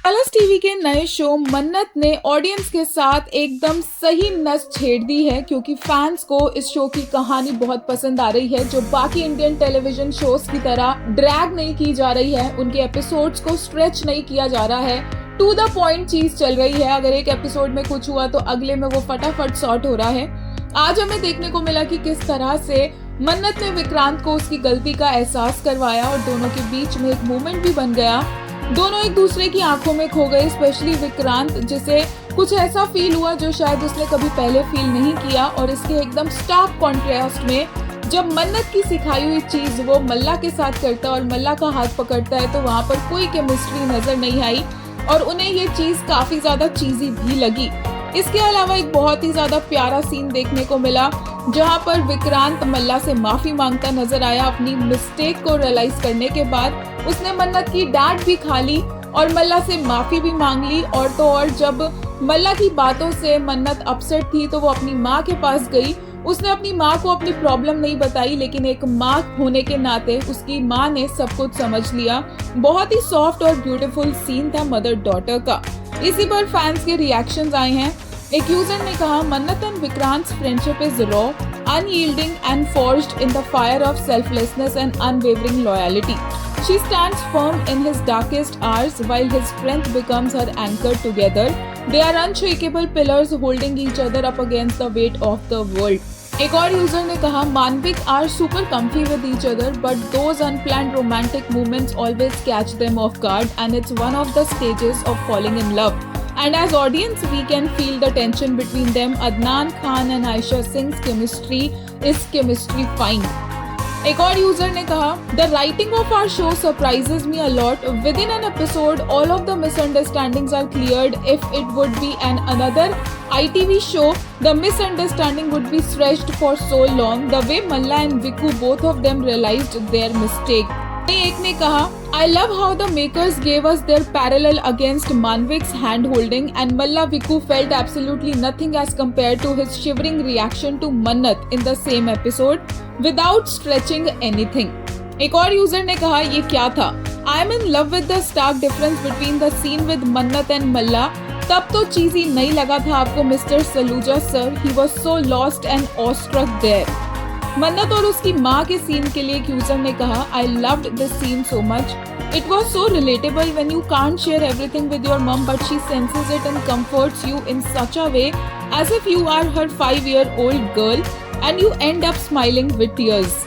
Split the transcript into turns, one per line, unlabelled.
Colors TV के नए show मन्नत ने ऑडियंस के साथ एकदम सही नस छेड़ दी है, क्योंकि फैंस को इस शो की कहानी बहुत पसंद आ रही है, जो बाकी इंडियन टेलीविजन शोज की तरह ड्रैग नहीं की जा रही है। उनके एपिसोड्स को स्ट्रेच नहीं किया जा रहा है, टू द पॉइंट चीज चल रही है। अगर एक एपिसोड में कुछ हुआ तो अगले में वो फटाफट सॉर्ट हो रहा है। आज हमें देखने को मिला कि किस तरह से मन्नत ने विक्रांत को उसकी गलती का एहसास करवाया और दोनों के बीच में एक मोमेंट भी बन गया। दोनों एक दूसरे की आंखों में खो गए, स्पेशली विक्रांत, जिसे कुछ ऐसा फील हुआ जो शायद उसने कभी पहले फील नहीं किया। और इसके एकदम स्टार्क कॉन्ट्रास्ट में जब मन्नत की सिखाई हुई चीज वो मल्ला के साथ करता है और मल्ला का हाथ पकड़ता है, तो वहाँ पर कोई केमिस्ट्री नजर नहीं आई और उन्हें ये चीज काफी ज्यादा चीजी भी लगी। इसके अलावा एक बहुत ही ज्यादा प्यारा सीन देखने को मिला, जहां पर विक्रांत मल्ला से माफी मांगता नजर आया। अपनी मिस्टेक को रियलाइज करने के बाद उसने मन्नत की डांट भी खा ली और मल्ला से माफी भी मांग ली। और तो और जब मल्ला की बातों से मन्नत अपसेट थी तो वो अपनी माँ के पास गई। उसने अपनी माँ को अपनी प्रॉब्लम नहीं बताई, लेकिन एक माँ होने के नाते उसकी माँ ने सब कुछ समझ लिया। बहुत ही सॉफ्ट और ब्यूटीफुल सीन था मदर डॉटर का। इसी पर फैंस के रिएक्शंस आए हैं। एक यूजर ने कहा, मन्नत and Vikrant friendship is raw, unyielding and forged in the fire of selflessness and unwavering loyalty. She stands firm in his darkest hours while his strength becomes her anchor. Together they are unshakable pillars holding each other up against the weight of the world. एक और user ने कहा, मानविक are super comfy with each other, but those unplanned romantic moments always catch them off guard, and it's one of the stages of falling in love. And as audience we can feel the tension between them. Adnan Khan and Aisha Singh's chemistry is chemistry fine. एक और user ने कहा, The writing of our show surprises me a lot. Within an episode, all of the misunderstandings are cleared. If it would be another ITV show, the misunderstanding would be stretched for so long. The way Malla and Viku, both of them realized their mistake. एक ने कहा, I love how the makers gave us their parallel against Manvik's hand holding, and Malla Viku felt absolutely nothing as compared to his shivering reaction to Mannat in the same episode without stretching anything. एक और user ने कहा, ये क्या था? I am in love with the stark difference between the scene with Mannat and Malla. तब तो चीज़ ही नहीं लगा था आपको mister Saluja sir. He was so lost and awestruck there. मन्नत और उसकी माँ के सीन के लिए एक यूजर ने कहा, I loved this scene so much. It was so relatable when you can't share everything with your mom, but she senses it and comforts you in such a way as if you are her 5-year-old girl, and you end up smiling with tears.